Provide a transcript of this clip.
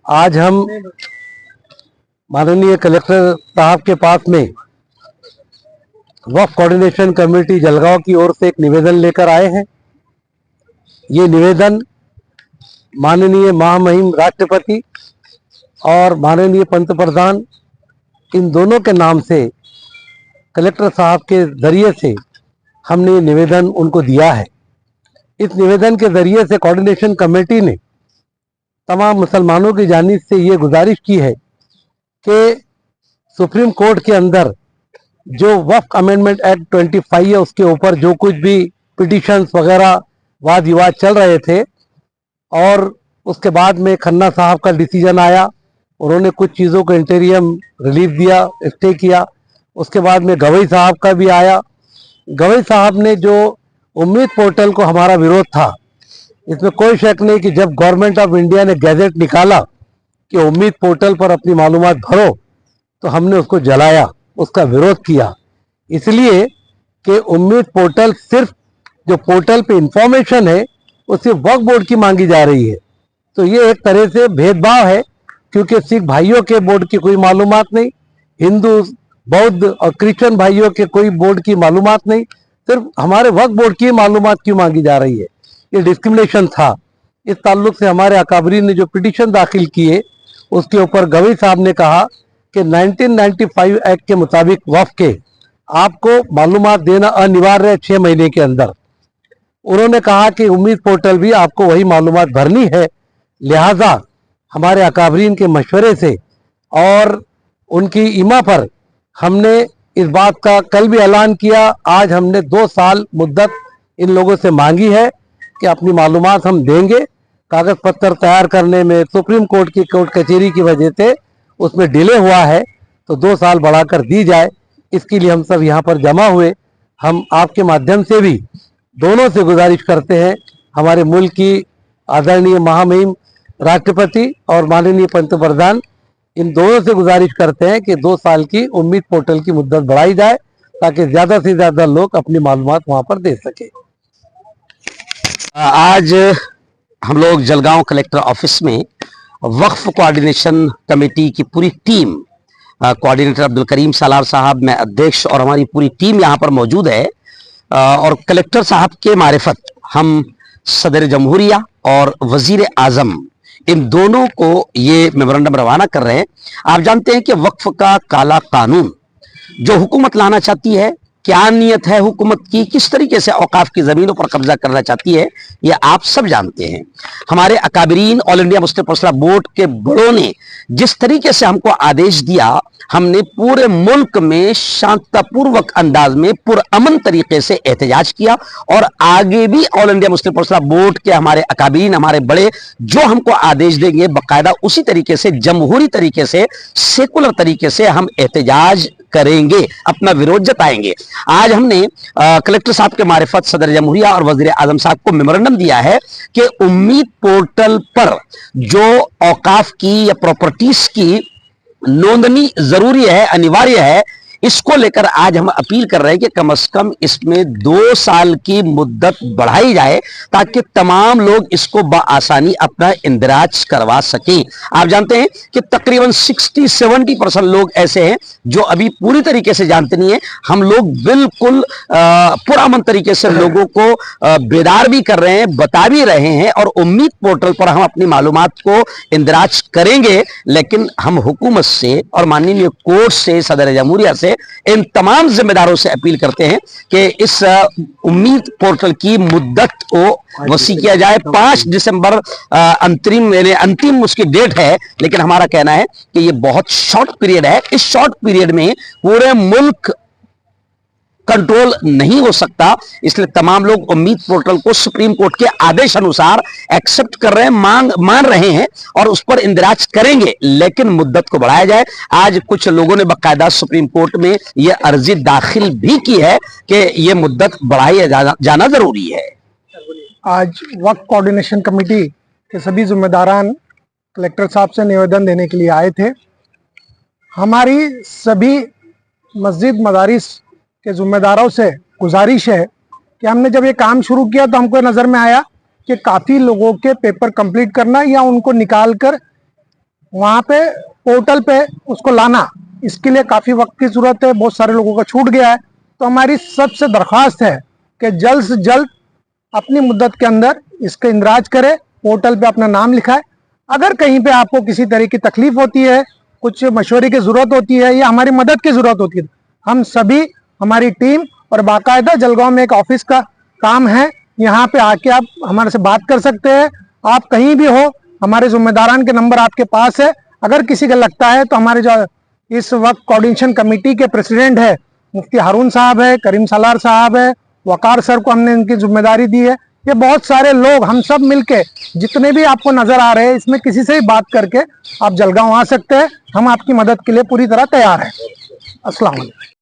आज हम माननीय कलेक्टर साहब के पास में वक्फ कोऑर्डिनेशन कमेटी जलगांव की ओर से एक निवेदन लेकर आए हैं। ये निवेदन माननीय महामहिम राष्ट्रपति और माननीय पंतप्रधान इन दोनों के नाम से कलेक्टर साहब के जरिए से हमने ये निवेदन उनको दिया है। इस निवेदन के जरिए से कोऑर्डिनेशन कमेटी ने तमाम मुसलमानों की जानिब से ये गुजारिश की है कि सुप्रीम कोर्ट के अंदर जो वक्फ अमेंडमेंट एक्ट 25 है उसके ऊपर जो कुछ भी पिटिशंस वगैरह वाद विवाद चल रहे थे और उसके बाद में खन्ना साहब का डिसीजन आया, उन्होंने कुछ चीज़ों को इंटीरियम रिलीफ दिया, स्टे किया। उसके बाद में गवई साहब का भी आया। गवई साहब ने जो उम्मीद पोर्टल को हमारा विरोध था, इसमें कोई शक नहीं कि जब गवर्नमेंट ऑफ इंडिया ने गैजेट निकाला कि उम्मीद पोर्टल पर अपनी मालूमात भरो, तो हमने उसको जलाया, उसका विरोध किया। इसलिए कि उम्मीद पोर्टल सिर्फ जो पोर्टल पे इंफॉर्मेशन है वो सिर्फ वक्फ बोर्ड की मांगी जा रही है, तो ये एक तरह से भेदभाव है, क्योंकि सिख भाइयों के बोर्ड की कोई मालूमात नहीं, हिंदू बौद्ध और क्रिश्चियन भाइयों के कोई बोर्ड की मालूमात नहीं, सिर्फ हमारे वक्फ बोर्ड की मालूमात क्यों मांगी जा रही है। ये डिस्क्रिमिनेशन था। इस ताल्लुक से हमारे अकाबरीन ने जो पिटीशन दाखिल किए उसके ऊपर गवई साहब ने कहा कि 1995 एक्ट के मुताबिक वक्फ के आपको मालूमात देना अनिवार्य है 6 महीने के अंदर। उन्होंने कहा कि उम्मीद पोर्टल भी आपको वही मालूमात भरनी है। लिहाजा हमारे अकाबरीन के मशवरे से और उनकी इमा पर हमने इस बात का कल भी ऐलान किया। आज हमने 2 साल मुद्दत इन लोगों से मांगी है कि अपनी मालूमात हम देंगे। कागज पत्र तैयार करने में सुप्रीम कोर्ट की कोर्ट कचहरी की वजह से उसमें डिले हुआ है, तो 2 साल बढ़ाकर दी जाए, इसके लिए हम सब यहाँ पर जमा हुए। हम आपके माध्यम से भी दोनों से गुजारिश करते हैं, हमारे मुल्क की आदरणीय महामहिम राष्ट्रपति और माननीय पंतप्रधान, इन दोनों से गुजारिश करते हैं कि 2 साल की उम्मीद पोर्टल की मुद्दत बढ़ाई जाए ताकि ज़्यादा से ज़्यादा लोग अपनी मालूमात वहाँ पर दे सके। आज हम लोग जलगांव कलेक्टर ऑफिस में वक्फ कोऑर्डिनेशन कमेटी की पूरी टीम, कोऑर्डिनेटर अब्दुल करीम सालार साहब, मैं अध्यक्ष और हमारी पूरी टीम यहाँ पर मौजूद है। और कलेक्टर साहब के मारिफत हम सदर जमहूरिया और वजीर आजम इन दोनों को ये मेमोरेंडम रवाना कर रहे हैं। आप जानते हैं कि वक्फ का काला कानून जो हुकूमत लाना चाहती है, क्या नीयत है हुकूमत की, किस तरीके से औकाफ की जमीनों पर कब्जा करना चाहती है, ये आप सब जानते हैं। हमारे अकाबरीन All India Muslim personal board के बड़ों ने जिस तरीके से हमको आदेश दिया, हमने पूरे मुल्क में शांतिपूर्वक अंदाज में पुरअमन तरीके से एहतजाज किया और आगे भी all India Muslim personal board के हमारे अकाबरीन, हमारे बड़े जो हमको आदेश देंगे, बाकायदा उसी तरीके से, जमहूरी तरीके से, सेकुलर तरीके से हम एहतजाज करेंगे, अपना विरोध जताएंगे। आज हमने कलेक्टर साहब के मारिफत सदर जमहूरिया और वजीर आजम साहब को मेमोरेंडम दिया है कि उम्मीद पोर्टल पर जो औकाफ की या प्रॉपर्टीज की नोंदनी जरूरी है, अनिवार्य है, इसको लेकर आज हम अपील कर रहे हैं कि कम से कम इसमें 2 साल की मुद्दत बढ़ाई जाए ताकि तमाम लोग इसको बआसानी अपना इंदराज करवा सकें। आप जानते हैं कि तकरीबन 60-70% लोग ऐसे हैं जो अभी पूरी तरीके से जानते नहीं है। हम लोग बिल्कुल पुरअमन तरीके से लोगों को बेदार भी कर रहे हैं, बता भी रहे हैं और उम्मीद पोर्टल पर हम अपनी मालूमात को इंदराज करेंगे। लेकिन हम हुकूमत से और माननीय कोर्ट से, सदर जमहूरिया से, इन तमाम जिम्मेदारों से अपील करते हैं कि इस उम्मीद पोर्टल की मुद्दत को वसी किया जाए। 5 दिसंबर अंतिम उसकी डेट है, लेकिन हमारा कहना है कि ये बहुत शॉर्ट पीरियड है। इस शॉर्ट पीरियड में पूरे मुल्क कंट्रोल नहीं हो सकता, इसलिए तमाम लोग उम्मीद पोर्टल को सुप्रीम कोर्ट के आदेश अनुसार एक्सेप्ट कर रहे हैं, मान रहे हैं और उस पर इंदराज करेंगे, लेकिन मुद्दत को बढ़ाया जाए। आज कुछ लोगों ने बाकायदा सुप्रीम कोर्ट में यह अर्जी दाखिल भी की है कि यह मुद्दत बढ़ाई जाना जरूरी है। आज वक्फ कोऑर्डिनेशन कमेटी के सभी जिम्मेदारान कलेक्टर साहब से निवेदन देने के लिए आए थे। हमारी सभी मस्जिद मदारिस के जिम्मेदारों से गुजारिश है कि हमने जब ये काम शुरू किया तो हमको नज़र में आया कि काफ़ी लोगों के पेपर कंप्लीट करना या उनको निकाल कर वहाँ पे पोर्टल पे उसको लाना, इसके लिए काफ़ी वक्त की ज़रूरत है, बहुत सारे लोगों का छूट गया है। तो हमारी सबसे दरख्वास्त है कि जल्द से जल्द अपनी मुद्दत के अंदर इसका इंदराज करे, पोर्टल पे अपना नाम लिखाए। अगर कहीं पे आपको किसी तरह की तकलीफ होती है, कुछ मशवरे की ज़रूरत होती है या हमारी मदद की ज़रूरत होती है, हम सभी, हमारी टीम और बाकायदा जलगांव में एक ऑफिस का काम है, यहाँ पे आके आप हमारे से बात कर सकते हैं। आप कहीं भी हो, हमारे जिम्मेदारान के नंबर आपके पास है। अगर किसी का लगता है तो हमारे जो इस वक्त कोऑर्डिनेशन कमेटी के प्रेसिडेंट है मुफ्ती हारून साहब है, करीम सालार साहब है, वकार सर को हमने इनकी जिम्मेदारी दी है। ये बहुत सारे लोग, हम सब मिलके जितने भी आपको नजर आ रहे हैं, इसमें किसी से भी बात करके आप जलगांव आ सकते हैं। हम आपकी मदद के लिए पूरी तरह तैयार हैं। अस्सलाम वालेकुम।